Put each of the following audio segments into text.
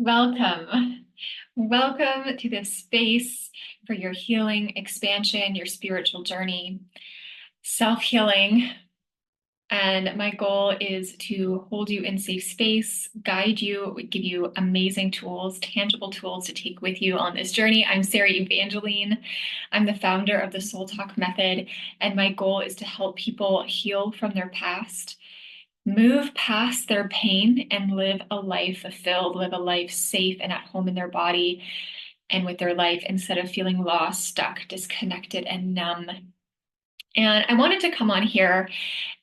Welcome. Welcome to this space for your healing, expansion, your spiritual journey, self-healing. And my goal is to hold you in safe space, guide you, give you amazing tools, tangible tools to take with you on this journey. I'm Sarah Evangeline. I'm the founder of the Soul Talk Method, and my goal is to help people heal from their past, move past their pain, and live a life fulfilled, live a life safe and at home in their body and with their life instead of feeling lost, stuck, disconnected, and numb. And I wanted to come on here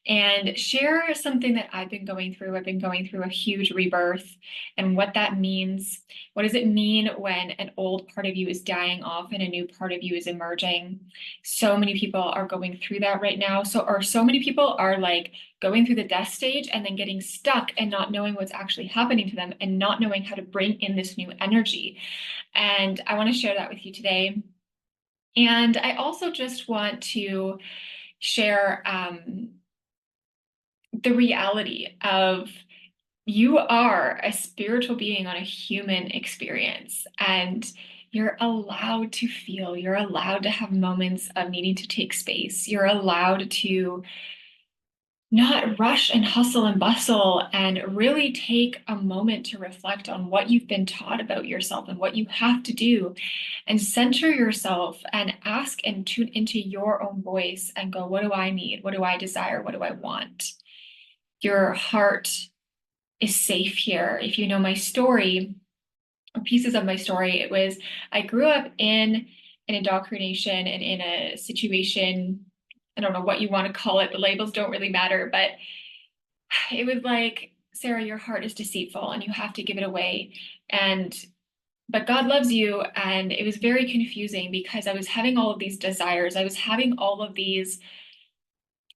and share something that I've been going through. I've been going through a huge rebirth and what that means. What does it mean when an old part of you is dying off and a new part of you is emerging? So many people are going through that right now. So many people are like going through the death stage and then getting stuck and not knowing what's actually happening to them and not knowing how to bring in this new energy. And I want to share that with you today. And I also just want to share the reality of you are a spiritual being on a human experience, and you're allowed to feel, you're allowed to have moments of needing to take space. You're allowed to not rush and hustle and bustle and really take a moment to reflect on what you've been taught about yourself and what you have to do, and center yourself and ask and tune into your own voice and go, what do I need? What do I desire? What do I want? Your heart is safe here. If you know my story, or pieces of my story, it was I grew up in an indoctrination and in a situation, I don't know what you want to call it, the labels don't really matter, but it was like, Sarah, your heart is deceitful and you have to give it away. But God loves you. And it was very confusing because I was having all of these desires. I was having all of these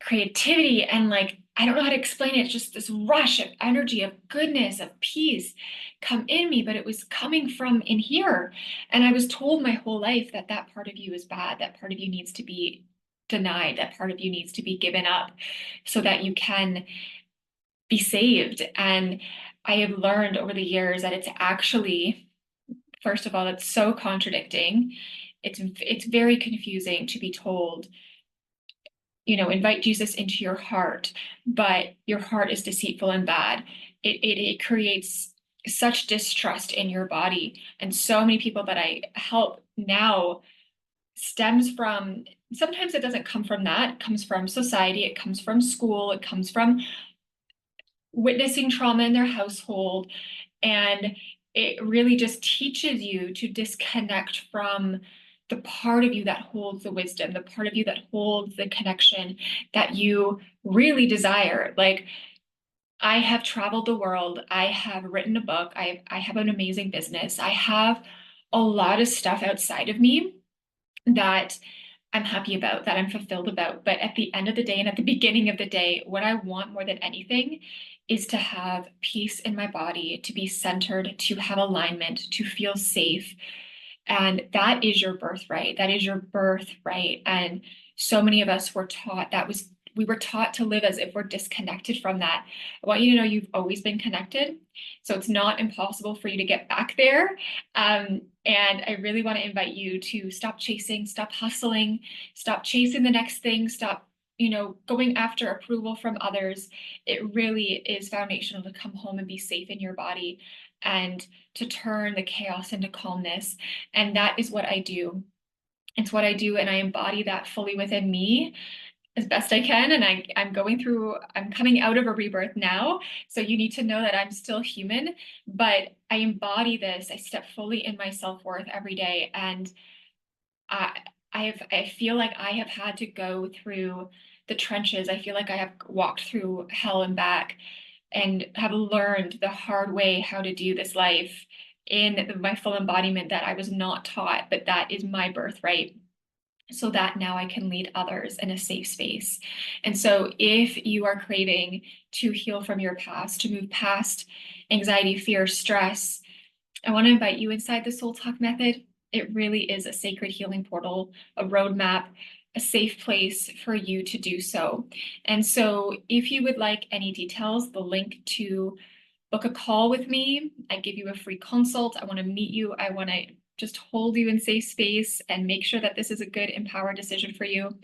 creativity and like, I don't know how to explain it. It's just this rush of energy, of goodness, of peace come in me, but it was coming from in here. And I was told my whole life that that part of you is bad. That part of you needs to be denied. That part of you needs to be given up so that you can be saved. And I have learned over the years that it's actually, first of all, it's so contradicting. It's very confusing to be told, invite Jesus into your heart, but your heart is deceitful and bad. It creates such distrust in your body. And so many people that I help now stems from, sometimes it doesn't come from that, it comes from society, it comes from school, it comes from witnessing trauma in their household. And it really just teaches you to disconnect from the part of you that holds the wisdom, the part of you that holds the connection that you really desire. Like, I have traveled the world. I have written a book. I have an amazing business. I have a lot of stuff outside of me that I'm happy about, that I'm fulfilled about. But at the end of the day and at the beginning of the day, what I want more than anything is to have peace in my body, to be centered, to have alignment, to feel safe. And that is your birthright. That is your birthright. And so many of us were taught we were taught to live as if we're disconnected from that. I want you to know you've always been connected. So it's not impossible for you to get back there. And I really want to invite you to stop chasing, stop hustling, stop chasing the next thing, stop, going after approval from others. It really is foundational to come home and be safe in your body and to turn the chaos into calmness. And that is what I do. It's what I do, and I embody that fully within me as best I can. And I'm coming out of a rebirth now. So you need to know that I'm still human, but I embody this. I step fully in my self-worth every day. And I feel like I have had to go through the trenches. I feel like I have walked through hell and back and have learned the hard way how to do this life in my full embodiment that I was not taught, but that is my birthright, so that now I can lead others in a safe space. And so if you are craving to heal from your past, to move past anxiety, fear, stress, I want to invite you inside the Soul Talk Method. It really is a sacred healing portal, a roadmap, a safe place for you to do so. And so if you would like any details, the link to book a call with me. I give you a free consult. I want to meet you. I want to just hold you in safe space and make sure that this is a good, empowered decision for you.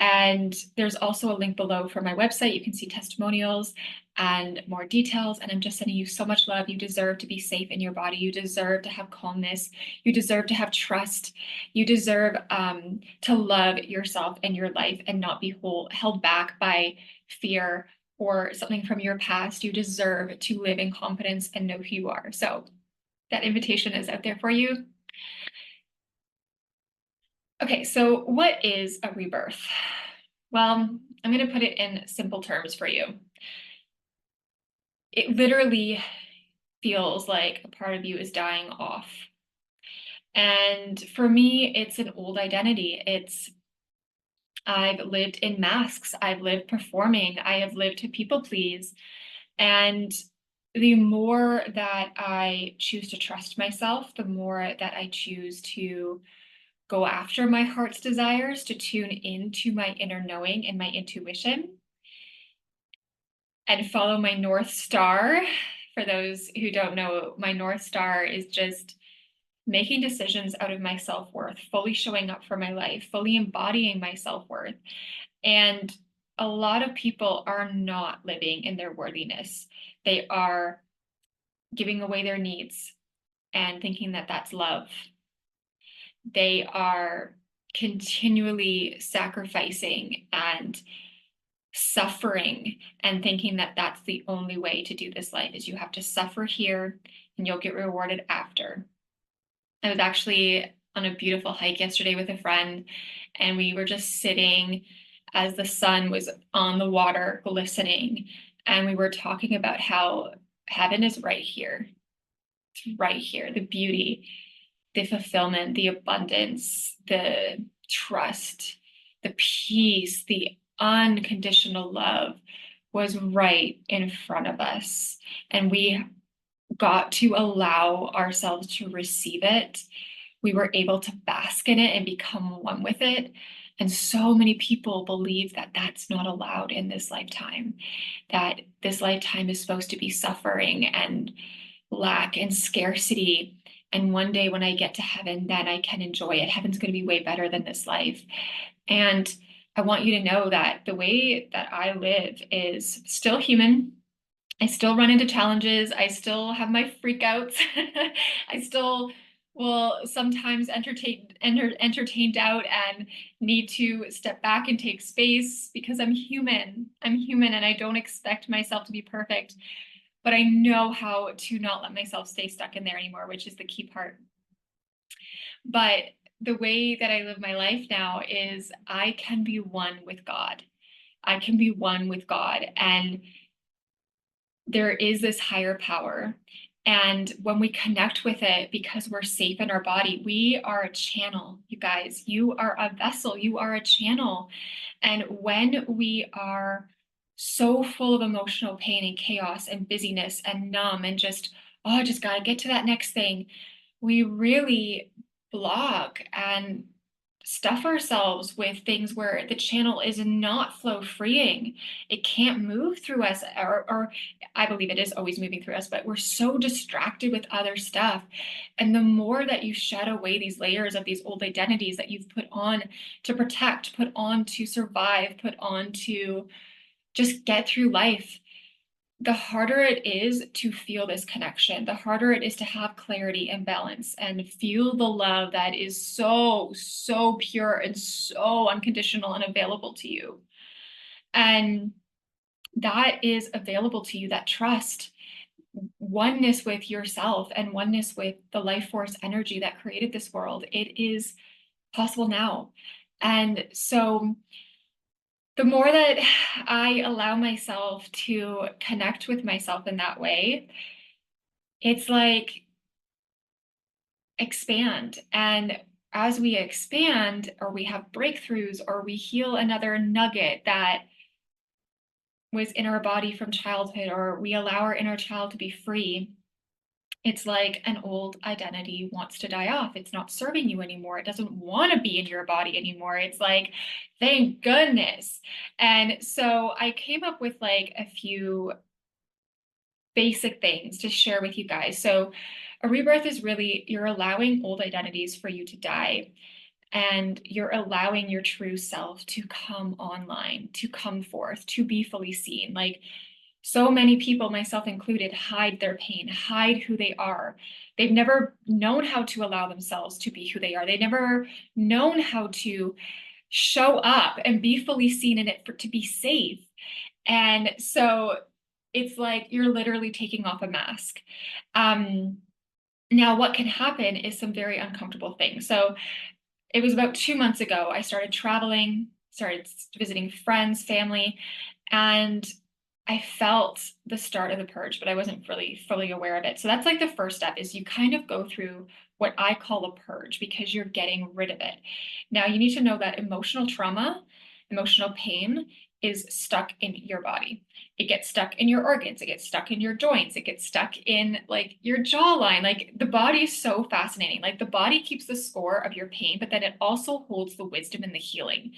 And there's also a link below for my website. You can see testimonials and more details. And I'm just sending you so much love. You deserve to be safe in your body. You deserve to have calmness. You deserve to have trust. You deserve to love yourself and your life and not be held back by fear or something from your past. You deserve to live in confidence and know who you are. So that invitation is out there for you. Okay, so what is a rebirth? Well, I'm going to put it in simple terms for you. It literally feels like a part of you is dying off. And for me, it's an old identity. I've lived in masks. I've lived performing. I have lived to people please. And the more that I choose to trust myself, the more that I choose to go after my heart's desires, to tune into my inner knowing and my intuition, and follow my North Star. For those who don't know, my North Star is just making decisions out of my self-worth, fully showing up for my life, fully embodying my self-worth. And a lot of people are not living in their worthiness. They are giving away their needs and thinking that that's love. They are continually sacrificing and suffering and thinking that that's the only way to do this life, is you have to suffer here and you'll get rewarded after. I was actually on a beautiful hike yesterday with a friend, and we were just sitting as the sun was on the water glistening, and we were talking about how heaven is right here. It's right here. The beauty, the fulfillment, the abundance, the trust, the peace, the unconditional love was right in front of us. And we got to allow ourselves to receive it. We were able to bask in it and become one with it. And so many people believe that that's not allowed in this lifetime, that this lifetime is supposed to be suffering and lack and scarcity. And one day when I get to heaven, then I can enjoy it. Heaven's going to be way better than this life. And I want you to know that the way that I live is still human. I still run into challenges. I still have my freakouts. I still will sometimes entertain doubt and need to step back and take space because I'm human. I'm human and I don't expect myself to be perfect. But I know how to not let myself stay stuck in there anymore, which is the key part. But the way that I live my life now is I can be one with God. I can be one with God. And there is this higher power. And when we connect with it, because we're safe in our body, we are a channel, you guys. You are a vessel, you are a channel. And when we are so full of emotional pain and chaos and busyness and numb and just, oh, I just got to get to that next thing, we really block and stuff ourselves with things where the channel is not flow freeing. It can't move through us, or I believe it is always moving through us, but we're so distracted with other stuff. And the more that you shed away these layers of these old identities that you've put on to protect, put on to survive, put on to just get through life, the harder it is to feel this connection, the harder it is to have clarity and balance and feel the love that is so, so pure and so unconditional and available to you. And that is available to you, that trust, oneness with yourself and oneness with the life force energy that created this world. It is possible now. And so the more that I allow myself to connect with myself in that way, it's like expand. And as we expand, or we have breakthroughs, or we heal another nugget that was in our body from childhood, or we allow our inner child to be free, it's like an old identity wants to die off. It's not serving you anymore. It doesn't want to be in your body anymore. It's like, thank goodness. And so I came up with like a few basic things to share with you guys. So a rebirth is really, you're allowing old identities for you to die, and you're allowing your true self to come online, to come forth, to be fully seen. Like, so many people, myself included, hide their pain, hide who they are. They've never known how to allow themselves to be who they are. They've never known how to show up and be fully seen in it for to be safe. And so it's like you're literally taking off a mask. Now, what can happen is some very uncomfortable things. So it was about 2 months ago, I started traveling, started visiting friends, family, and I felt the start of the purge, but I wasn't really fully aware of it. So that's like the first step, is you kind of go through what I call a purge because you're getting rid of it. Now, you need to know that emotional trauma, emotional pain is stuck in your body. It gets stuck in your organs, it gets stuck in your joints, it gets stuck in like your jawline. Like, the body is so fascinating. Like, the body keeps the score of your pain, but then it also holds the wisdom and the healing.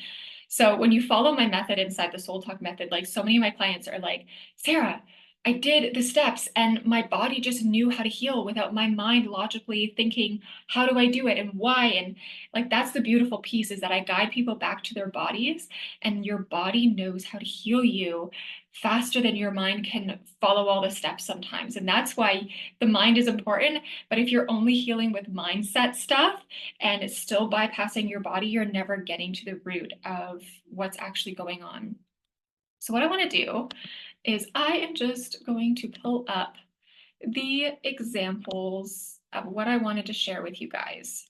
So when you follow my method inside the Soul Talk method, like, so many of my clients are like, Sarah, I did the steps and my body just knew how to heal without my mind logically thinking, how do I do it and why? And like, that's the beautiful piece, is that I guide people back to their bodies, and your body knows how to heal you faster than your mind can follow all the steps sometimes. And that's why the mind is important. But if you're only healing with mindset stuff and it's still bypassing your body, you're never getting to the root of what's actually going on. So what I want to do is I am just going to pull up the examples of what I wanted to share with you guys.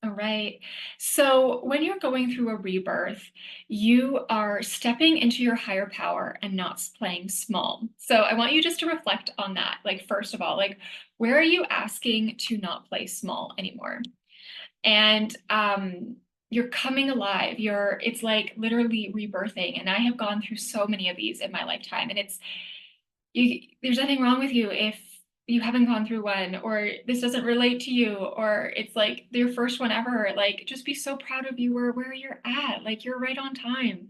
All right. So when you're going through a rebirth, you are stepping into your higher power and not playing small. So I want you just to reflect on that. Like, first of all, like, where are you asking to not play small anymore? And you're coming alive. It's like literally rebirthing. And I have gone through so many of these in my lifetime. And there's nothing wrong with you if you haven't gone through one, or this doesn't relate to you, or it's like your first one ever. Like, just be so proud of you where you're at. Like, you're right on time.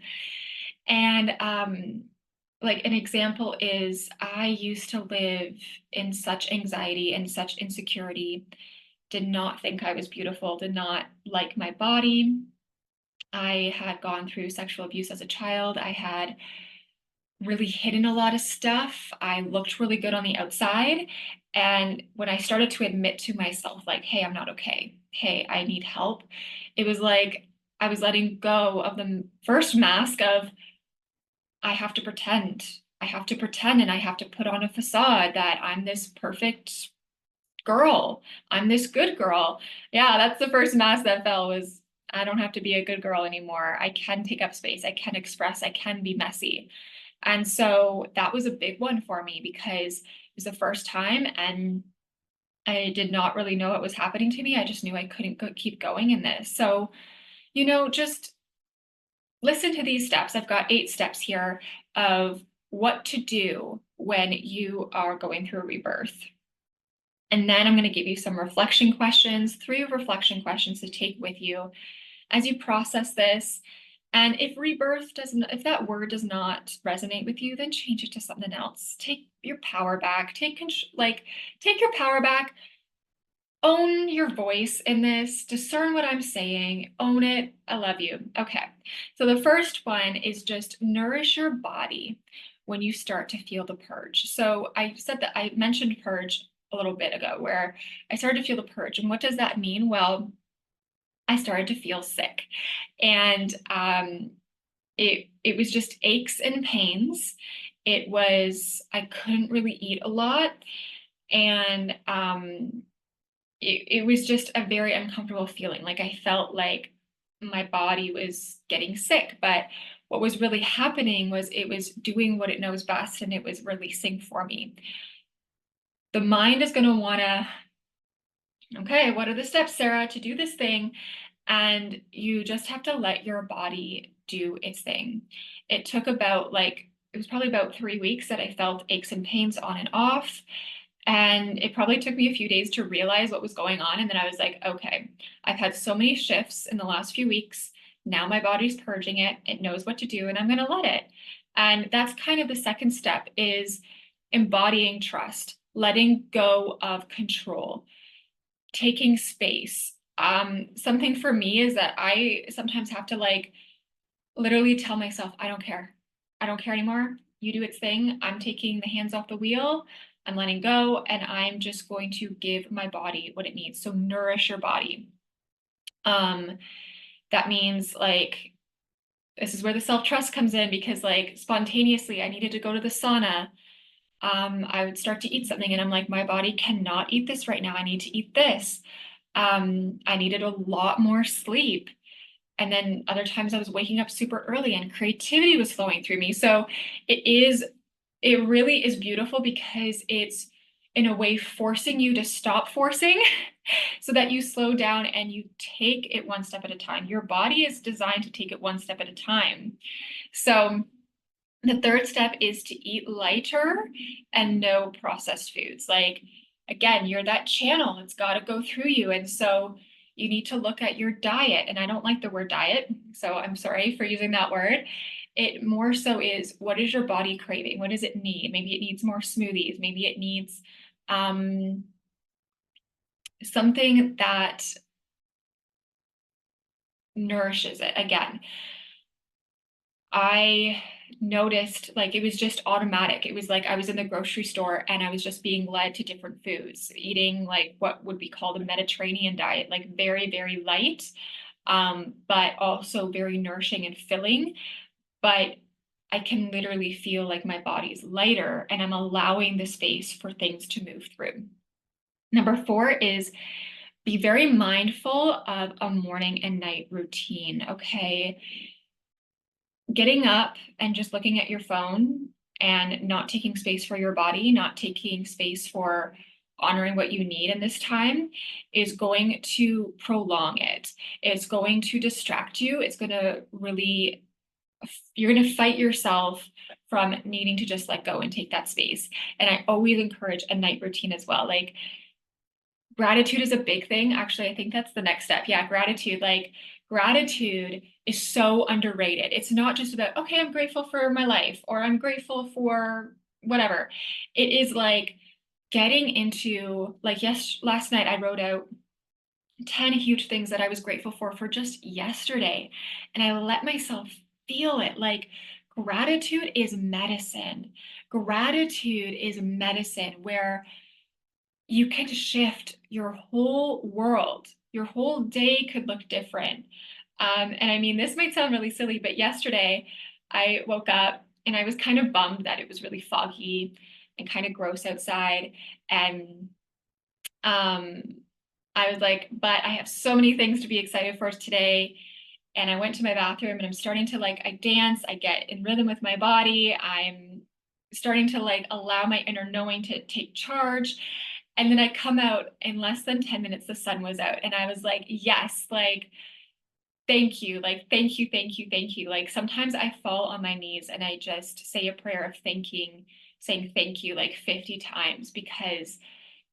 And like, an example is, I used to live in such anxiety and such insecurity, did not think I was beautiful, did not like my body. I had gone through sexual abuse as a child. I had really hidden a lot of stuff. I looked really good on the outside. And when I started to admit to myself, like, hey, I'm not okay. Hey, I need help. It was like I was letting go of the first mask of, I have to pretend. I have to pretend, and I have to put on a facade that I'm this perfect girl. I'm this good girl. Yeah, that's the first mask that fell, was I don't have to be a good girl anymore. I can take up space. I can express. I can be messy. And so that was a big one for me, because it was the first time and I did not really know what was happening to me. I just knew I couldn't keep going in this. So, just listen to these steps. I've got 8 steps here of what to do when you are going through a rebirth. And then I'm going to give you some reflection questions, 3 reflection questions to take with you as you process this. And if if that word does not resonate with you, then change it to something else. Take your power back. Take your power back. Own your voice in this. Discern what I'm saying. Own it. I love you. Okay. So the first one is just nourish your body when you start to feel the purge. So I said that I mentioned purge a little bit ago, where I started to feel the purge. And what does that mean? Well, I started to feel sick, and it was just aches and pains. I couldn't really eat a lot, and it was just a very uncomfortable feeling. Like, I felt like my body was getting sick, but what was really happening was it was doing what it knows best, and it was releasing for me. The mind is going to want to, okay, what are the steps, Sarah, to do this thing? And you just have to let your body do its thing. It was probably about 3 weeks that I felt aches and pains on and off. And it probably took me a few days to realize what was going on. And then I was like, okay, I've had so many shifts in the last few weeks. Now my body's purging it. It knows what to do, and I'm going to let it. And that's kind of the second step, is embodying trust, letting go of control, taking space. Something for me is that I sometimes have to like literally tell myself, I don't care. I don't care anymore. You do its thing. I'm taking the hands off the wheel. I'm letting go, and I'm just going to give my body what it needs. So nourish your body. Um, that means like this is where the self-trust comes in, because like spontaneously I needed to go to the sauna. I would start to eat something and I'm like, my body cannot eat this right now. I need to eat this. I needed a lot more sleep. And then other times I was waking up super early and creativity was flowing through me. So it really is beautiful because it's in a way forcing you to stop forcing so that you slow down and you take it one step at a time. Your body is designed to take it one step at a time. So the third step is to eat lighter and no processed foods. Like, again, you're that channel, it's got to go through you. And so you need to look at your diet. And I don't like the word diet, so I'm sorry for using that word. It more so is, what is your body craving? What does it need? Maybe it needs more smoothies. Maybe it needs something that nourishes it. Again, I noticed like it was just automatic. It was like I was in the grocery store and I was just being led to different foods, eating like what would be called a Mediterranean diet, like very, very light, but also very nourishing and filling. But I can literally feel like my body's lighter and I'm allowing the space for things to move through. Number 4 is be very mindful of a morning and night routine. Okay. Getting up and just looking at your phone and not taking space for your body, not taking space for honoring what you need in this time is going to prolong it. It's going to distract you. It's going to really, you're going to fight yourself from needing to just let go and take that space. And I always encourage a night routine as well. Like, gratitude is a big thing. Actually, I think that's the next step. Yeah, gratitude. Like, gratitude is so underrated. It's not just about, okay, I'm grateful for my life or I'm grateful for whatever. It is like getting into, like, yes, last night I wrote out 10 huge things that I was grateful for just yesterday. And I let myself feel it. Like, gratitude is medicine. Gratitude is medicine where you can shift your whole world. Your whole day could look different. And I mean, this might sound really silly, but yesterday I woke up and I was kind of bummed that it was really foggy and kind of gross outside. And um, I was like, but I have so many things to be excited for today. And I went to my bathroom and I'm starting to like, I dance, I get in rhythm with my body. I'm starting to like allow my inner knowing to take charge. And then I come out in less than 10 minutes, the sun was out. And I was like, yes, like, thank you. Like, thank you, thank you, thank you. Like, sometimes I fall on my knees and I just say a prayer of saying thank you like 50 times because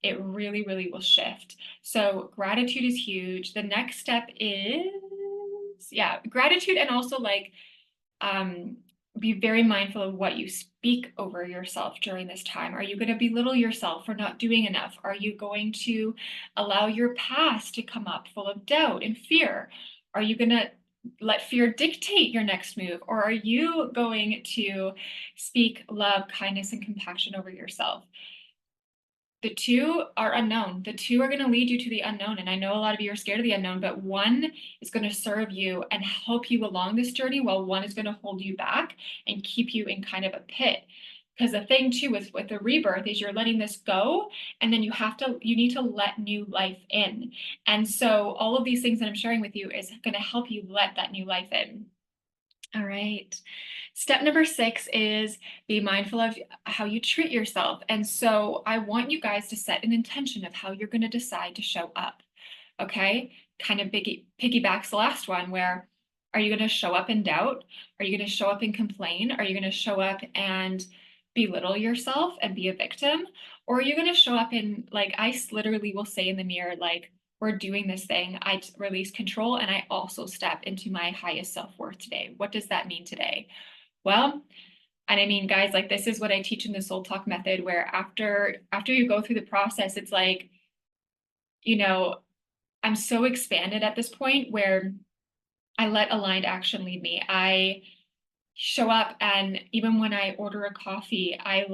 it really, really will shift. So gratitude is huge. The next step is, yeah, gratitude, and also like um, be very mindful of what you speak over yourself during this time. Are you going to belittle yourself for not doing enough? Are you going to allow your past to come up full of doubt and fear? Are you going to let fear dictate your next move? Or are you going to speak love, kindness, and compassion over yourself? The two are unknown. The two are going to lead you to the unknown. And I know a lot of you are scared of the unknown, but one is going to serve you and help you along this journey, while one is going to hold you back and keep you in kind of a pit. Because the thing too with the rebirth is you're letting this go, and then you need to let new life in. And so all of these things that I'm sharing with you is going to help you let that new life in. All right. Step number 6 is be mindful of how you treat yourself. And so I want you guys to set an intention of how you're going to decide to show up. Okay. Kind of piggybacks the last one, where are you going to show up in doubt? Are you going to show up and complain? Are you going to show up and belittle yourself and be a victim? Or are you going to show up in, like, I literally will say in the mirror, like, we're doing this thing. I release control and I also step into my highest self-worth today. What does that mean today? Well, And I mean, guys, like this is what I teach in the Soul Talk method, where after you go through the process, it's like, you know, I'm so expanded at this point where I let aligned action lead me. I show up, and even when I order a coffee, I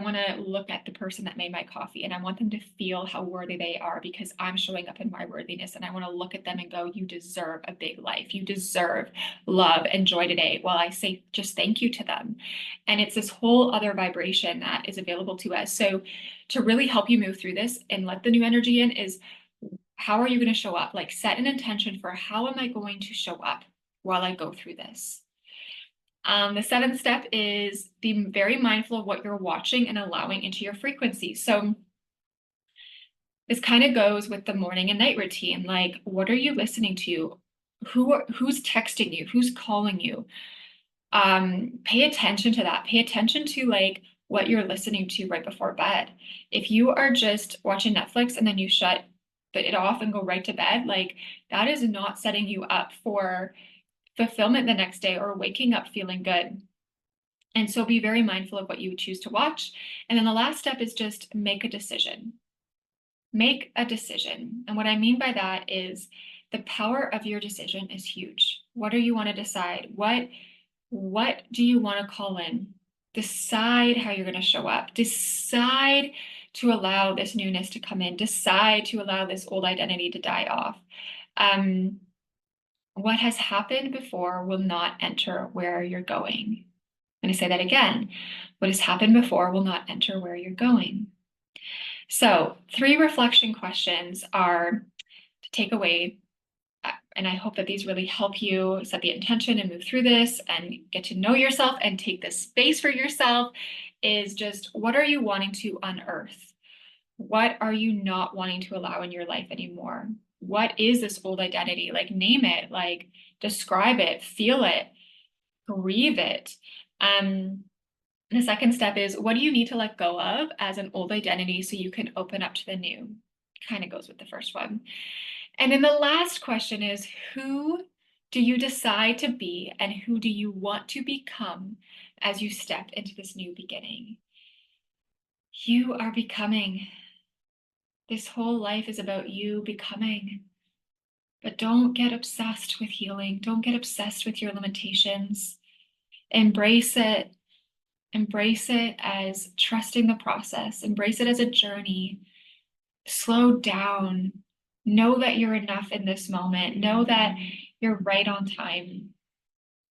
want to look at the person that made my coffee, and I want them to feel how worthy they are because I'm showing up in my worthiness, and I want to look at them and go, you deserve a big life. You deserve love and joy today. While I say just thank you to them. And it's this whole other vibration that is available to us. So to really help you move through this and let the new energy in is, how are you going to show up? Like set an intention for, how am I going to show up while I go through this? The seventh step is be very mindful of what you're watching and allowing into your frequency. So this kind of goes with the morning and night routine. Like, what are you listening to? Who's texting you? Who's calling you? Pay attention to that. Pay attention to like what you're listening to right before bed. If you are just watching Netflix and then you shut it off and go right to bed, like that is not setting you up for fulfillment the next day or waking up feeling good. And so be very mindful of what you choose to watch. And then the last step is just make a decision. Make a decision. And what I mean by that is the power of your decision is huge. What do you want to decide? What do you want to call in? Decide how you're going to show up. Decide to allow this newness to come in. Decide to allow this old identity to die off. What has happened before will not enter where you're going. I'm going to say that again. What has happened before will not enter where you're going. So 3 reflection questions are to take away, and I hope that these really help you set the intention and move through this and get to know yourself and take this space for yourself, is just, what are you wanting to unearth? What are you not wanting to allow in your life anymore? What is this old identity? Like, name it, like describe it, feel it, grieve it. The second step is, what do you need to let go of as an old identity so you can open up to the new? Kind of goes with the first one. And then the last question is, who do you decide to be and who do you want to become as you step into this new beginning? You are becoming. This whole life is about you becoming. But don't get obsessed with healing. Don't get obsessed with your limitations. Embrace it. Embrace it as trusting the process. Embrace it as a journey. Slow down. Know that you're enough in this moment. Know that you're right on time.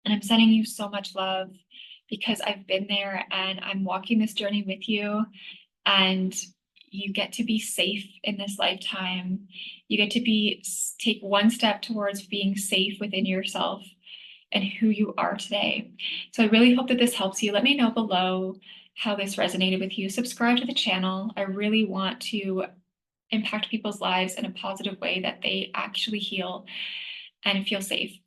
And I'm sending you so much love because I've been there and I'm walking this journey with you. And you get to be safe in this lifetime. You get to take one step towards being safe within yourself and who you are today. So I really hope that this helps you. Let me know below how this resonated with you. Subscribe to the channel. I really want to impact people's lives in a positive way, that they actually heal and feel safe.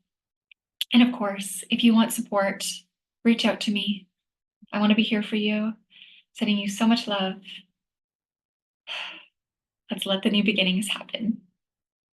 And of course, if you want support, reach out to me. I want to be here for you. Sending you so much love. Let's let the new beginnings happen.